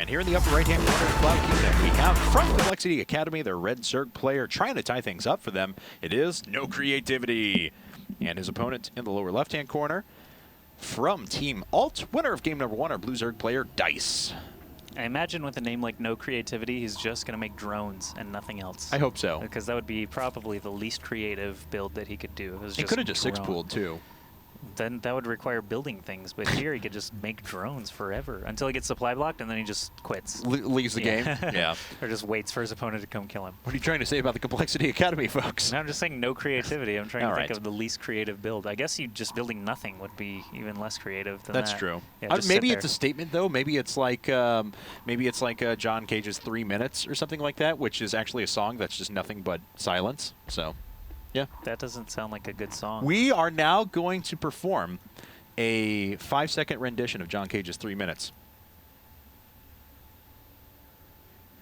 And here in the upper right-hand corner, Cloud keeps that peek out from compLexity Academy, their red Zerg player, trying to tie things up for them. It is coCreativity. And his opponent in the lower left-hand corner, from Team Alt, winner of game number 1, our blue Zerg player, Dice. I imagine with a name like coCreativity, he's just going to make drones and nothing else. I hope so. Because that would be probably the least creative build that he could do. He could have just six-pooled, too. Then that would require building things, but here he could just make drones forever until he gets supply blocked, and then he just quits. Leaves the game? Yeah. Or just waits for his opponent to come kill him. What are you trying to say about the compLexity Academy, folks? No, I'm just saying coCreativity. I'm trying to think of the least creative build. I guess you just building nothing would be even less creative than That's that. true. Yeah, maybe it's a statement, though. Maybe it's like John Cage's 3 Minutes or something like that, which is actually a song that's just nothing but silence. So, yeah. That doesn't sound like a good song. We are now going to perform a 5-second rendition of John Cage's 3 Minutes.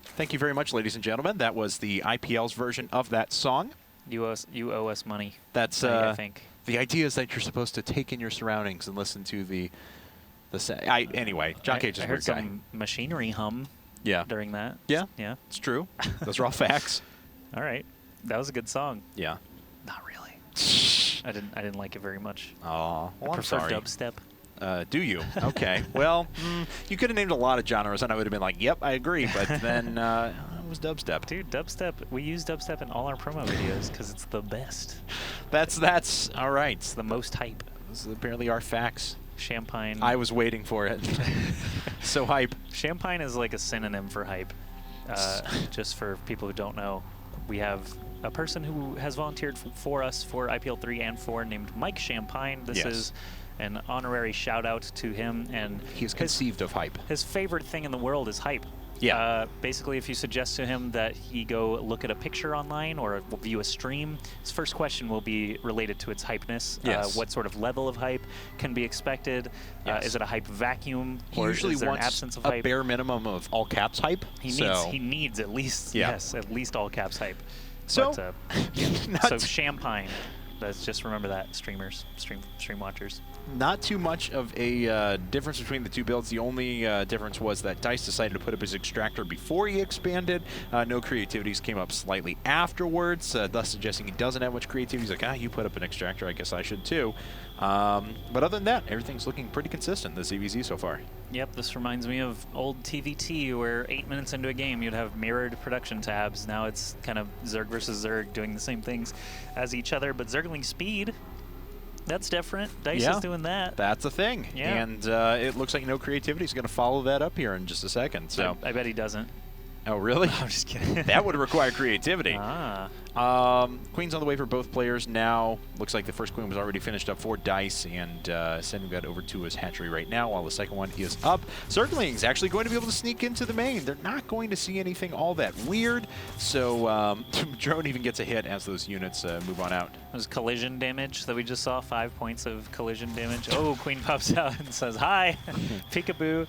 Thank you very much, ladies and gentlemen. That was the IPL's version of that song. You owe us money. That's I think. The idea is that you're supposed to take in your surroundings and listen to the anyway, John Cage is a I heard weird guy. some machinery hum during that. Yeah. Yeah. It's true. Those are all facts. All right. That was a good song. Yeah. Not really. I didn't like it very much. Oh, well, I prefer dubstep. Do you? Okay. Well, you could have named a lot of genres, and I would have been like, "Yep, I agree." But then it was dubstep. Dude, dubstep. We use dubstep in all our promo videos because it's the best. That's all right. It's the most hype. This is apparently our facts. Champagne. I was waiting for it. So hype. Champagne is like a synonym for hype. Just for people who don't know, we have a person who has volunteered for us for IPL 3 and 4 named Mike Champagne. This is an honorary shout out to him, and he's conceived of hype. His favorite thing in the world is hype. Yeah. Basically, if you suggest to him that he go look at a picture online or view a stream, his first question will be related to its hypeness. Yes. What sort of level of hype can be expected? Yes. Is it a hype vacuum? He or usually is there wants an absence of a hype? bare minimum of all caps hype. He needs at least at least all caps hype. So, but, so champagne. Let's just remember that, streamers, stream watchers. Not too much of a difference between the two builds. The only difference was that Dice decided to put up his extractor before he expanded. coCreativity's came up slightly afterwards, thus suggesting he doesn't have much creativity. He's like, you put up an extractor, I guess I should too. But other than that, everything's looking pretty consistent, the ZVZ so far. Yep, this reminds me of old TVT, where 8 minutes into a game you'd have mirrored production tabs. Now it's kind of Zerg versus Zerg doing the same things as each other, but Zergling speed, that's different. Dice is doing that. That's a thing. Yeah. And it looks like coCreativity is going to follow that up here in just a second. So I bet he doesn't. Oh, really? I'm just kidding. That would require creativity. Queen's on the way for both players now. Looks like the first queen was already finished up for Dice, and sending that over to his hatchery right now while the second one is up. Zergling's actually going to be able to sneak into the main. They're not going to see anything all that weird, so Drone even gets a hit as those units move on out. There's collision damage that we just saw, 5 points of collision damage. Oh, Queen pops out and says, hi, peekaboo.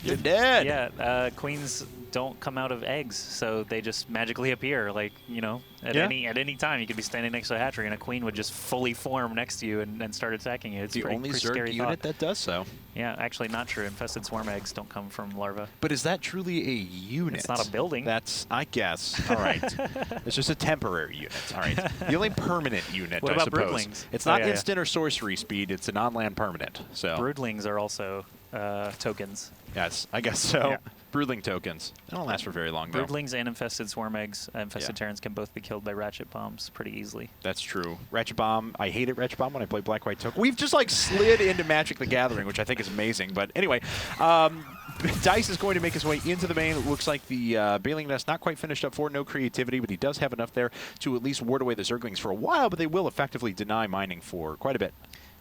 You're dead. Yeah, queens don't come out of eggs, so they just magically appear. Like, you know, at any time you could be standing next to a hatchery and a queen would just fully form next to you and start attacking you. It's the only Zerg unit that does so. Yeah, actually not true. Infested swarm eggs don't come from larvae. But is that truly a unit? It's not a building. That's, I guess. All right. It's just a temporary unit. All right. The only permanent unit, what about suppose. broodlings? It's not instant or sorcery speed. It's an on-land permanent. So broodlings are also tokens. Yes, I guess so. Yeah. Broodling tokens. They don't last for very long, though. Broodlings and infested swarm eggs, infested Terrans can both be killed by ratchet bombs pretty easily. That's true. Ratchet bomb. I hated ratchet bomb when I played Black White Token. We've just like slid into Magic the Gathering, which I think is amazing. But anyway, Dice is going to make his way into the main. It looks like the Baneling nest not quite finished up for coCreativity, but he does have enough there to at least ward away the Zerglings for a while, but they will effectively deny mining for quite a bit.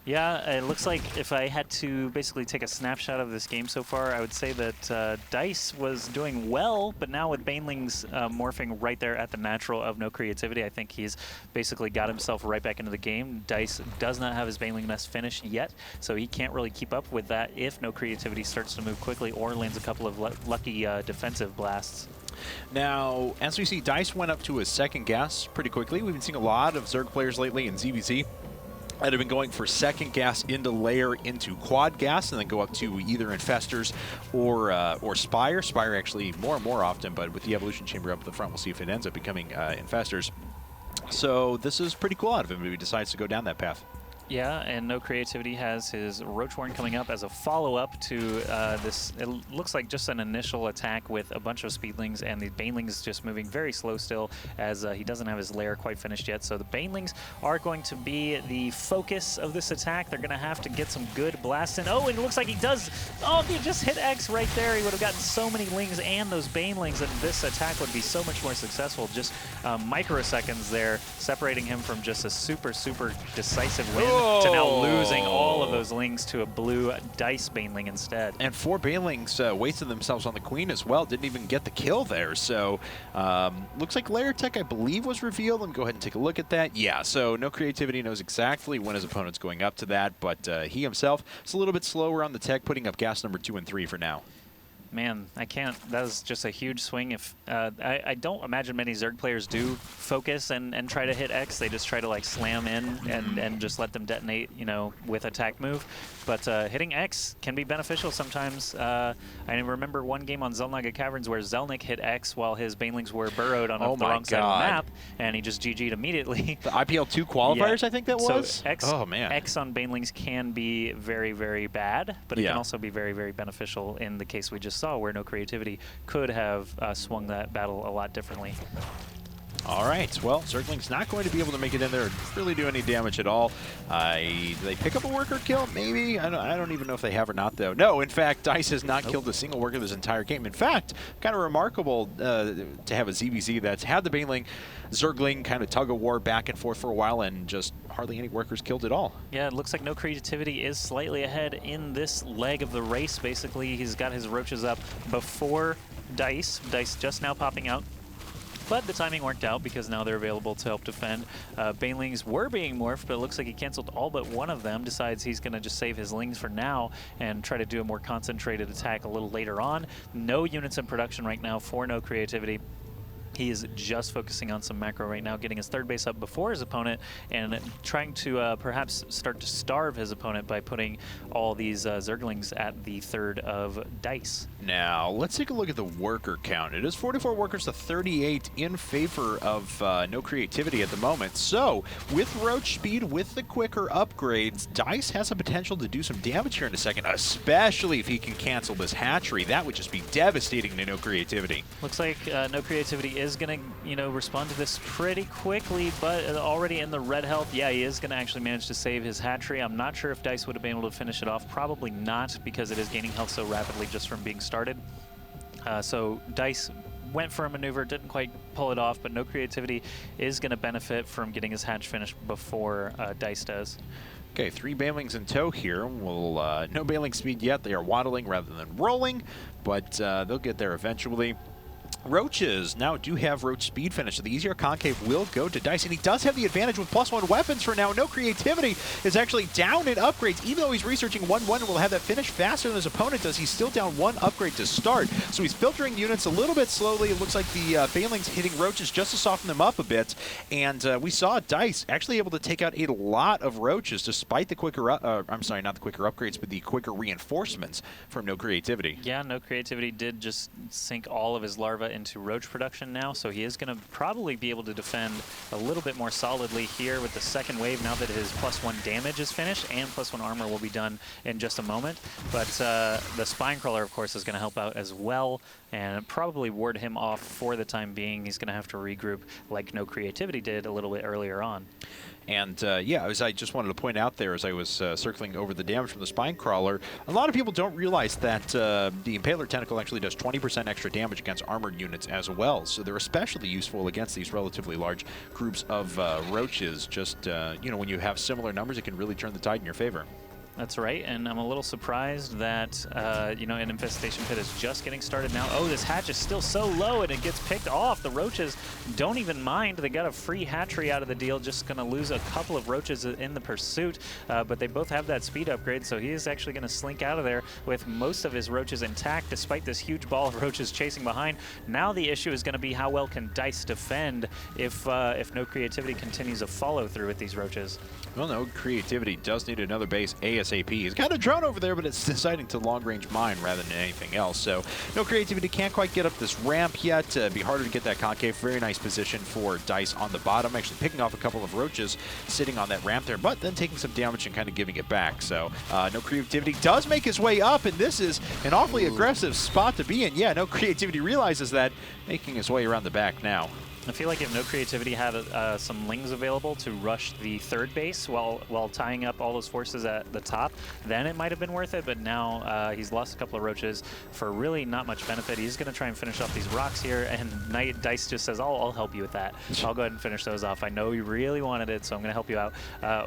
Yeah, it looks like if I had to basically take a snapshot of this game so far, I would say that Dice was doing well, but now with Baneling's morphing right there at the natural of coCreativity, I think he's basically got himself right back into the game. Dice does not have his Baneling nest finished yet, so he can't really keep up with that if coCreativity starts to move quickly or lands a couple of lucky defensive blasts. Now, as we see, Dice went up to his second gas pretty quickly. We've been seeing a lot of Zerg players lately in ZVZ I'd have been going for second gas into layer into quad gas and then go up to either Infestors or Spire. Spire actually more and more often, but with the evolution chamber up at the front, we'll see if it ends up becoming Infestors. So this is pretty cool out of him if he decides to go down that path. Yeah, and coCreativity has his Roach Warren coming up as a follow-up to this. It looks like just an initial attack with a bunch of Speedlings, and the Baneling is just moving very slow still, as he doesn't have his lair quite finished yet. So the Banelings are going to be the focus of this attack. They're going to have to get some good blasts in. Oh, and it looks like he does. Oh, he just hit X right there. He would have gotten so many Lings and those Banelings, and this attack would be so much more successful. Just microseconds there, separating him from just a super, super decisive win. To now losing all of those Lings to a blue Dice Baneling instead. And 4 Banelings wasted themselves on the Queen as well. Didn't even get the kill there. So looks like Lair Tech, I believe, was revealed. Let me go ahead and take a look at that. Yeah, so coCreativity knows exactly when his opponent's going up to that, but he himself is a little bit slower on the tech, putting up gas number 2 and 3 for now. Man, I can't. That was just a huge swing. If I don't imagine many Zerg players do focus and try to hit X. They just try to like slam in and just let them detonate, you know, with attack move. But hitting X can be beneficial sometimes. I remember one game on Zelnaga Caverns where Zelnik hit X while his Banelings were burrowed on the wrong side of the map, and he just GG'd immediately. The IPL 2 qualifiers, I think that was? So X, X on Banelings can be very, very bad, but it can also be very, very beneficial in the case we just saw, where coCreativity could have swung that battle a lot differently. All right, well, Zergling's not going to be able to make it in there and really do any damage at all. Do they pick up a worker kill? Maybe. I don't even know if they have or not, though. No, in fact, Dice has not killed a single worker this entire game. In fact, kind of remarkable to have a ZVZ that's had the Baneling Zergling kind of tug of war back and forth for a while and just hardly any workers killed at all. Yeah, it looks like coCreativity is slightly ahead in this leg of the race. Basically, he's got his roaches up before Dice. Dice just now popping out. But the timing worked out because now they're available to help defend. Banelings were being morphed, but it looks like he canceled all but one of them. Decides he's going to just save his Lings for now and try to do a more concentrated attack a little later on. No units in production right now for coCreativity. He is just focusing on some macro right now, getting his third base up before his opponent and trying to perhaps start to starve his opponent by putting all these Zerglings at the third of Dice. Now, let's take a look at the worker count. It is 44 workers to 38 in favor of coCreativity at the moment. So, with Roach Speed, with the quicker upgrades, Dice has a potential to do some damage here in a second, especially if he can cancel this hatchery. That would just be devastating to coCreativity. Looks like coCreativity is going to, respond to this pretty quickly, but already in the red health, yeah, he is going to actually manage to save his hatchery. I'm not sure if Dice would have been able to finish it off. Probably not, because it is gaining health so rapidly just from being started. So Dice went for a maneuver, didn't quite pull it off, but coCreativity is going to benefit from getting his hatch finished before Dice does. Okay, 3 Banelings in tow here. Well, no Baneling speed yet. They are waddling rather than rolling, but they'll get there eventually. Roaches now do have Roach Speed finish, so the easier concave will go to Dice, and he does have the advantage with +1 weapons for now. coCreativity is actually down in upgrades, even though he's researching 1-1 and will have that finish faster than his opponent does. He's still down 1 upgrade to start, so he's filtering units a little bit slowly. It looks like the Banelings hitting Roaches just to soften them up a bit, and we saw Dice actually able to take out a lot of Roaches despite the quicker, I'm sorry, not the quicker upgrades, but the quicker reinforcements from coCreativity. Yeah, coCreativity did just sink all of his larvae into Roach production now, so he is going to probably be able to defend a little bit more solidly here with the second wave now that his +1 damage is finished, and +1 armor will be done in just a moment. But the Spine Crawler, of course, is going to help out as well and probably ward him off for the time being. He's going to have to regroup like coCreativity did a little bit earlier on. And yeah, as I just wanted to point out there as I was circling over the damage from the Spine Crawler, a lot of people don't realize that the Impaler Tentacle actually does 20% extra damage against armored units as well. So they're especially useful against these relatively large groups of roaches. Just, when you have similar numbers, it can really turn the tide in your favor. That's right, and I'm a little surprised that, you know, an Infestation Pit is just getting started now. Oh, this hatch is still so low, and it gets picked off. The roaches don't even mind. They got a free hatchery out of the deal, just going to lose a couple of roaches in the pursuit, but they both have that speed upgrade, so he is actually going to slink out of there with most of his roaches intact, despite this huge ball of roaches chasing behind. Now the issue is going to be how well can Dice defend if NoCreativity continues to follow through with these roaches. Well, NoCreativity does need another base ASAP. He's got a drone over there, but it's deciding to long-range mine rather than anything else. So NoCreativity can't quite get up this ramp yet. It'd be harder to get that concave. Very nice position for Dice on the bottom, actually picking off a couple of roaches sitting on that ramp there, but then taking some damage and kind of giving it back. So NoCreativity does make his way up, and this is an awfully aggressive spot to be in. Yeah, NoCreativity realizes that, making his way around the back now. I feel like if NoCreativity had some lings available to rush the third base while tying up all those forces at the top, then it might have been worth it, but now he's lost a couple of roaches for really not much benefit. He's going to try and finish off these rocks here, and Dice just says, I'll help you with that. I'll go ahead and finish those off. I know you really wanted it, so I'm going to help you out.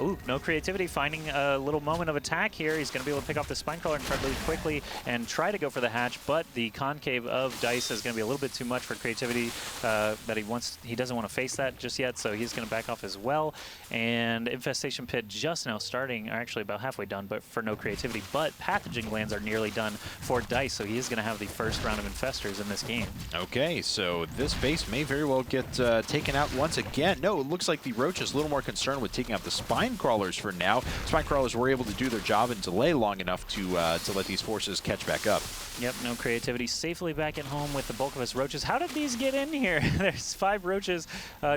Ooh, NoCreativity finding a little moment of attack here. He's going to be able to pick off the Spinecrawler incredibly quickly and try to go for the hatch, but the concave of Dice is going to be a little bit too much for Creativity that he doesn't want to face that just yet, so he's going to back off as well. And Infestation Pit just now starting, or actually about halfway done, but for NoCreativity. But Pathogen Glands are nearly done for Dice, so he is going to have the first round of Infestors in this game. Okay, so this base may very well get taken out once again. No, it looks like the Roach is a little more concerned with taking out the Spine Crawlers for now. Spine Crawlers were able to do their job and delay long enough to let these forces catch back up. Yep, NoCreativity safely back at home with the bulk of his roaches. How did these get in here? There's 5 roaches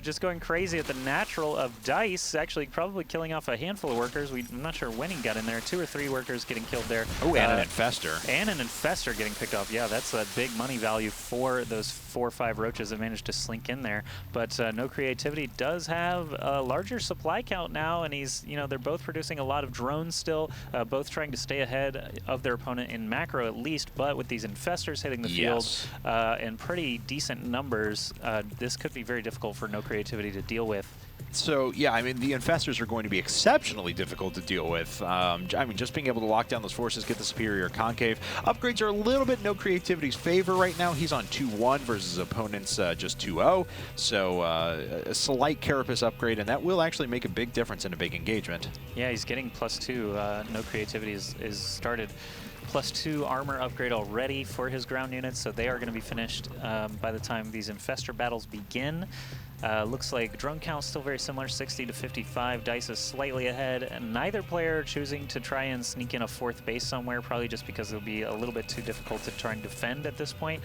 just going crazy at the natural of Dice, actually probably killing off a handful of workers. I'm not sure when he got in there. 2 or 3 workers getting killed there. Oh, and an Infestor. And an Infestor getting picked off. Yeah, that's a big money value for those 4 or 5 roaches that managed to slink in there. But NoCreativity does have a larger supply count now, and they're both producing a lot of drones still, both trying to stay ahead of their opponent in macro at least, but with these Infestors hitting the field in pretty decent numbers, this could be very difficult for NoCreativity to deal with. So, yeah, I mean, the Infestors are going to be exceptionally difficult to deal with. I mean, just being able to lock down those forces, get the superior concave. Upgrades are a little bit NoCreativity's favor right now. He's on 2-1 versus his opponent's just 2-0. So, a slight Carapace upgrade, and that will actually make a big difference in a big engagement. Yeah, he's getting +2. NoCreativity is started +2 armor upgrade already for his ground units, so they are going to be finished by the time these Infestor battles begin. Looks like drone count still very similar, 60 to 55. Dice is slightly ahead, and neither player choosing to try and sneak in a 4th base somewhere, probably just because it'll be a little bit too difficult to try and defend at this point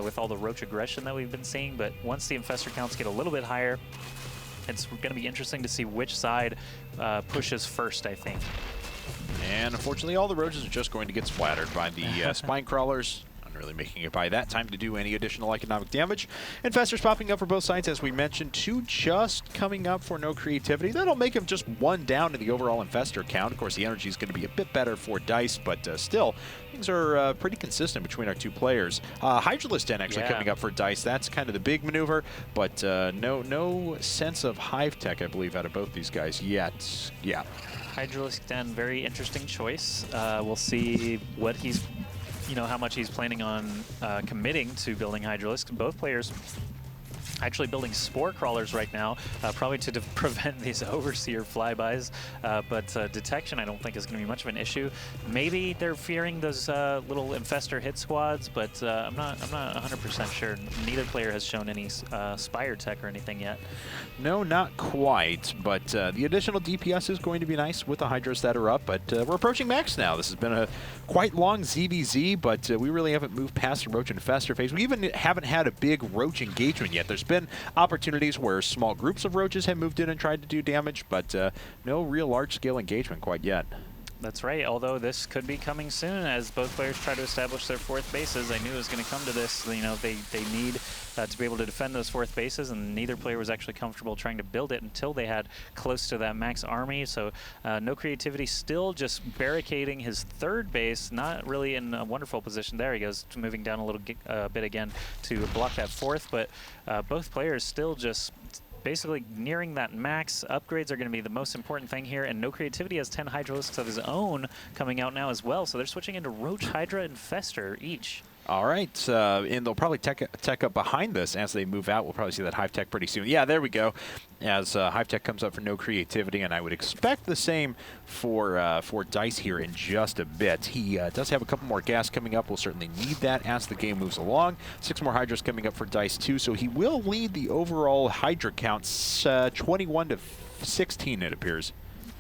with all the roach aggression that we've been seeing. But once the Infestor counts get a little bit higher, it's going to be interesting to see which side pushes first, I think. And unfortunately, all the roaches are just going to get splattered by the Spine Crawlers. Really making it by that time to do any additional economic damage. Infestors popping up for both sides, as we mentioned. 2 just coming up for NoCreativity. That'll make him just 1 down in the overall Infestor count. Of course, the energy is going to be a bit better for Dice, but still, things are pretty consistent between our 2 players. Hydralisk Den actually coming up for Dice. That's kind of the big maneuver, but no sense of Hive Tech, I believe, out of both these guys yet. Yeah. Hydralisk Den, very interesting choice. We'll see what he's how much he's planning on committing to building Hydralisk. Both players actually building Spore Crawlers right now, probably to prevent these Overseer flybys, but detection I don't think is going to be much of an issue. Maybe they're fearing those little Infestor hit squads, but I'm not 100% sure. Neither player has shown any Spire Tech or anything yet. No, not quite, but the additional DPS is going to be nice with the Hydras that are up, but we're approaching max now. This has been a quite long ZVZ, but we really haven't moved past the Roach Infestor phase. We even haven't had a big Roach engagement yet. There's been opportunities where small groups of roaches have moved in and tried to do damage, but no real large-scale engagement quite yet. That's right, although this could be coming soon as both players try to establish their 4th bases. I knew it was going to come to this. They need to be able to defend those 4th bases, and neither player was actually comfortable trying to build it until they had close to that max army. So NoCreativity still just barricading his 3rd base, not really in a wonderful position. There he goes, moving down a little bit again to block that 4th, but both players still just basically nearing that max. Upgrades are going to be the most important thing here, and NoCreativity has 10 Hydralisks of his own coming out now as well, so they're switching into Roach, Hydra, and Infestor each. All right, and they'll probably tech up behind this as they move out. We'll probably see that Hive Tech pretty soon. Yeah, there we go. As Hive Tech comes up for NoCreativity, and I would expect the same for Dice here in just a bit. He does have a couple more gas coming up. We'll certainly need that as the game moves along. 6 more Hydras coming up for Dice too, so he will lead the overall Hydra counts 21 to 16, it appears.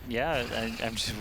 Yeah,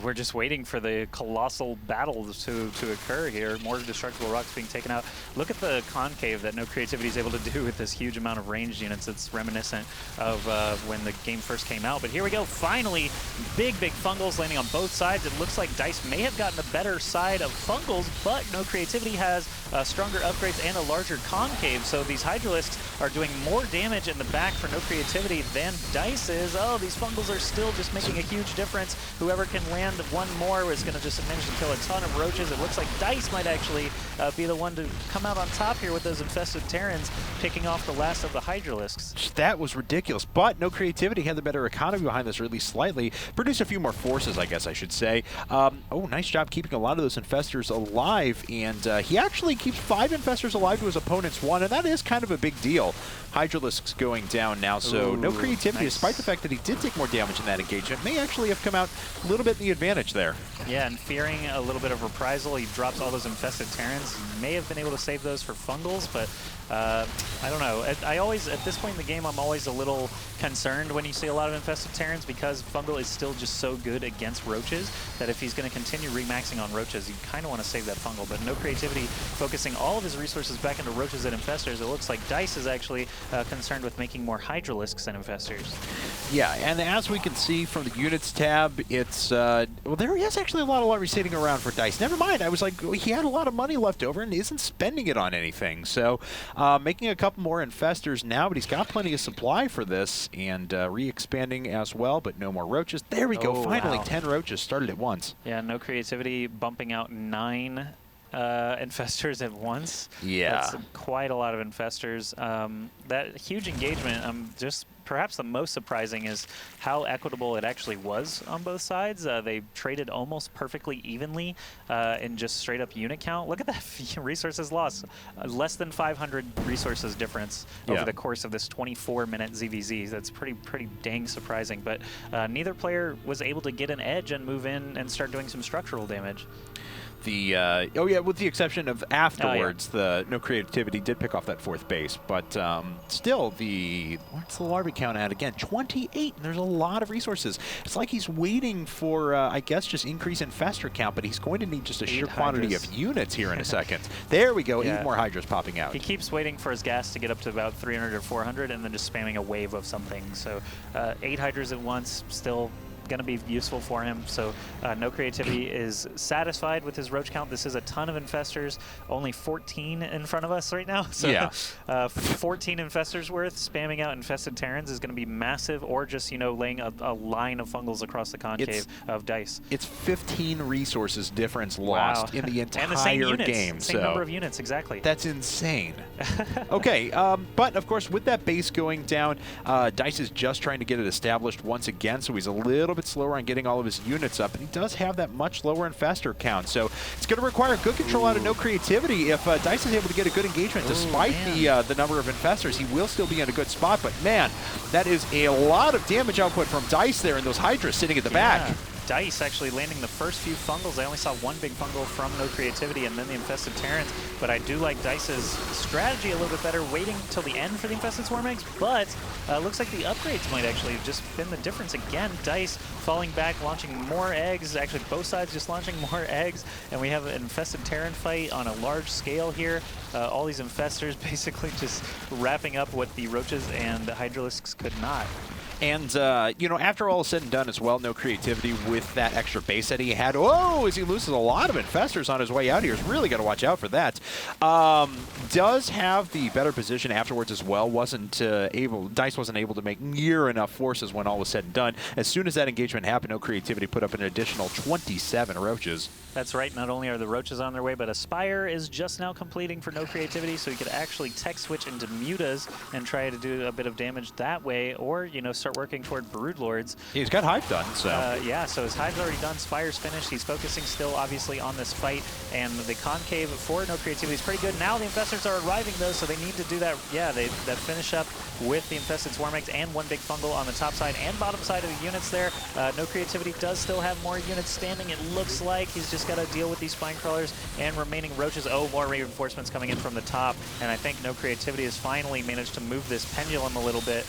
we're just waiting for the colossal battle to occur here. More destructible rocks being taken out. Look at the concave that NoCreativity is able to do with this huge amount of ranged units. It's reminiscent of when the game first came out. But here we go. Finally, big fungals landing on both sides. It looks like Dice may have gotten a better side of fungals, but NoCreativity has stronger upgrades and a larger concave. So these Hydralisks are doing more damage in the back for NoCreativity than Dice is. Oh, these fungals are still just making a huge difference. Whoever can land one more is going to just manage to kill a ton of roaches. It looks like Dice might actually be the one to come out on top here with those infested Terrans, picking off the last of the Hydralisks. That was ridiculous, but NoCreativity had the better economy behind this, or at least slightly. Produced a few more forces, I guess I should say. Oh, nice job keeping a lot of those Infestors alive, and he actually keeps 5 Infestors alive to his opponent's 1, and that is kind of a big deal. Hydralisks going down now, so NoCreativity, nice. Despite the fact that he did take more damage in that engagement, may actually have come out a little bit in the advantage there. Yeah, and fearing a little bit of reprisal, he drops all those infested Terrans. He may have been able to save those for fungals, but I don't know. I always, at this point in the game, I'm always a little concerned when you see a lot of infested Terrans, because fungal is still just so good against roaches that if he's going to continue remaxing on roaches, you kind of want to save that fungal. But NoCreativity focusing all of his resources back into roaches and infestors. It looks like Dice is actually concerned with making more Hydralisks and infestors. Yeah, and as we can see from the units tab, it's well, there is actually a lot of lottery sitting around for Dice. Never mind, I was like, he had a lot of money left over and isn't spending it on anything. So making a couple more infestors now, but he's got plenty of supply for this, and re-expanding as well, but no more roaches. There we go, finally, wow. 10 roaches started at once. Yeah, NoCreativity bumping out 9 infestors at once. Yeah. That's quite a lot of infestors. That huge engagement, just perhaps the most surprising is how equitable it actually was on both sides. They traded almost perfectly evenly in just straight up unit count. Look at that resources lost. Less than 500 resources difference over the course of this 24-minute ZVZ. That's pretty dang surprising. But neither player was able to get an edge and move in and start doing some structural damage. The oh yeah, with the exception of afterwards, the NoCreativity did pick off that 4th base, but still, what's the larvae count at again? 28. And there's a lot of resources. It's like he's waiting for, I guess, just increase infestor count, but he's going to need just a sheer quantity of units here in a second. There we go. 8 more Hydras popping out. He keeps waiting for his gas to get up to about 300 or 400, and then just spamming a wave of something. So 8 Hydras at once, still going to be useful for him. So NoCreativity is satisfied with his roach count. This is a ton of infestors, only 14 in front of us right now. So yeah. 14 infestors worth. Spamming out infested Terrans is going to be massive, or just, you know, laying a line of fungals across the concave of Dice. It's 15 resources difference lost in the entire and the same units, game. Same number of units, exactly. That's insane. Okay, but of course, with that base going down, Dice is just trying to get it established once again, so he's a little bit slower on getting all of his units up, and he does have that much lower infestor count, so it's going to require good control out of NoCreativity. If Dice is able to get a good engagement despite the number of infestors, he will still be in a good spot, but man, that is a lot of damage output from Dice there, and those Hydras sitting at the back. Dice actually landing the first few fungals. I only saw one big fungal from NoCreativity and then the infested Terrans, but I do like Dice's strategy a little bit better, waiting till the end for the infested swarm eggs, but looks like the upgrades might actually have just been the difference again. Dice falling back, launching more eggs, actually both sides just launching more eggs, and we have an infested Terran fight on a large scale here. All these infestors basically just wrapping up what the roaches and the Hydralisks could not. And, you know, after all is said and done as well, NoCreativity with that extra base that he had. Oh, as he loses a lot of Infestors on his way out here. He's really got to watch out for that. Does have the better position afterwards as well. Dice wasn't able to make near enough forces when all was said and done. As soon as that engagement happened, NoCreativity put up an additional 27 roaches. That's right. Not only are the roaches on their way, but Aspire is just now completing for NoCreativity, so he could actually tech switch into Mutas and try to do a bit of damage that way, or, you know, start working toward Broodlords. He's got Hive done, so. Yeah, so his Hive's already done. Spire's finished. He's focusing still, obviously, on this fight, and the concave for NoCreativity is pretty good. Now the Infestors are arriving, though, so they need to do that. Yeah, that finish up with the Infested Swarm Eggs and one big fungal on the top side and bottom side of the units there. NoCreativity does still have more units standing, it looks like. He's just got to deal with these spine crawlers and remaining roaches. Oh, more reinforcements coming in from the top, and I think NoCreativity has finally managed to move this pendulum a little bit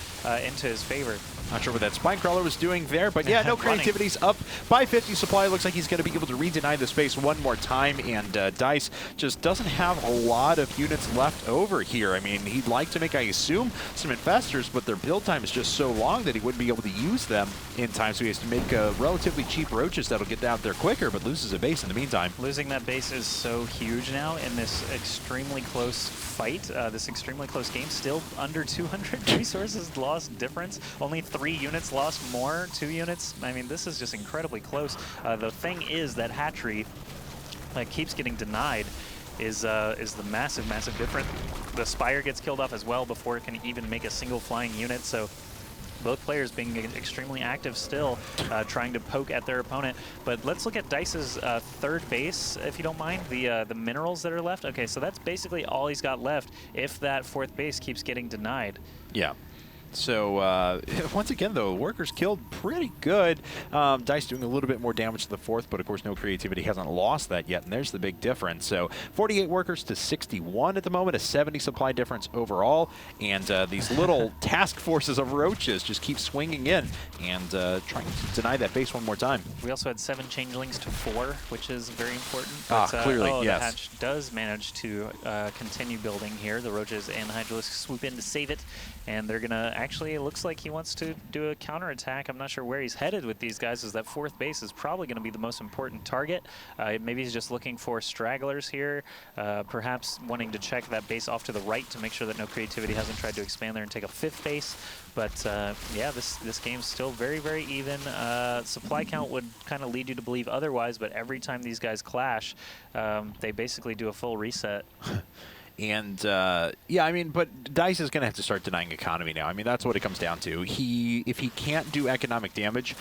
into his favor. Not sure what that spine crawler was doing there, but yeah, NoCreativity's up by 50 supply. Looks like he's going to be able to re-deny the space one more time, and Dice just doesn't have a lot of units left over here. I mean, he'd like to make, I assume, some Infestors, but their build time is just so long that he wouldn't be able to use them in time, so he has to make relatively cheap roaches that'll get out there quicker, but loses a base in the meantime. Losing that base is so huge now in this extremely close fight, this extremely close game. Still under 200 resources lost difference. Only 3 units lost more, 2 units. I mean, this is just incredibly close. The thing is that hatchery keeps getting denied is the massive, massive difference. The Spire gets killed off as well before it can even make a single flying unit, so both players being extremely active still, trying to poke at their opponent. But let's look at Dice's third base, if you don't mind, the minerals that are left. Okay, so that's basically all he's got left if that fourth base keeps getting denied. Yeah. So, once again, though, workers killed pretty good. Dice doing a little bit more damage to the fourth, but of course NoCreativity hasn't lost that yet, and there's the big difference. So, 48 workers to 61 at the moment, a 70 supply difference overall, and these little task forces of roaches just keep swinging in and trying to deny that base one more time. We also had 7 changelings to 4, which is very important. But, clearly, yes. The hatch does manage to continue building here. The roaches and the Hydralisks swoop in to save it, and they're going to actually, it looks like he wants to do a counterattack. I'm not sure where he's headed with these guys, as that fourth base is probably going to be the most important target. Maybe he's just looking for stragglers here, perhaps wanting to check that base off to the right to make sure that NoCreativity hasn't tried to expand there and take a 5th base. But yeah, this game's still very, very even. Supply count would kind of lead you to believe otherwise, but every time these guys clash, they basically do a full reset. And, yeah, I mean, but Dice is going to have to start denying economy now. I mean, that's what it comes down to. If he can't do economic damage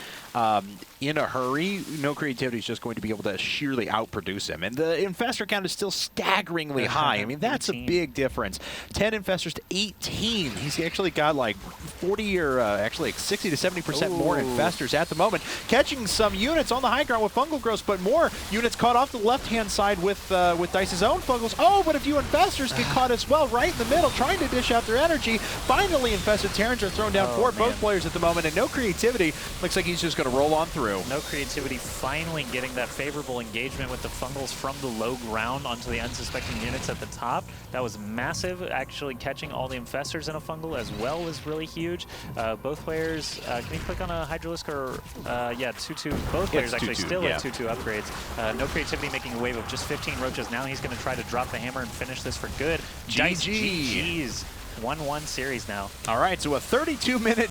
in a hurry, NoCreativity is just going to be able to sheerly outproduce him. And the Infestor count is still staggeringly high. I mean, that's 18. A big difference. 10 Infestors to 18. He's actually got like 40 or actually like 60 to 70% more Infestors at the moment. Catching some units on the high ground with fungal growths, but more units caught off the left-hand side with Dice's own fungals. Oh, but a few Infestors get caught as well, right in the middle, trying to dish out their energy. Finally, Infested Terrans are thrown down for both players at the moment, and NoCreativity looks like he's just going to roll on through. NoCreativity finally getting that favorable engagement with the fungals from the low ground onto the unsuspecting units at the top. That was massive. Actually catching all the Infestors in a fungal as well was really huge. Both players, can you click on a Hydralisk or, yeah, 2-2. Both players actually still at 2-2 upgrades. NoCreativity making a wave of just 15 roaches. Now he's going to try to drop the hammer and finish this for good. GG's. 1-1 series now. All right, so a 32-minute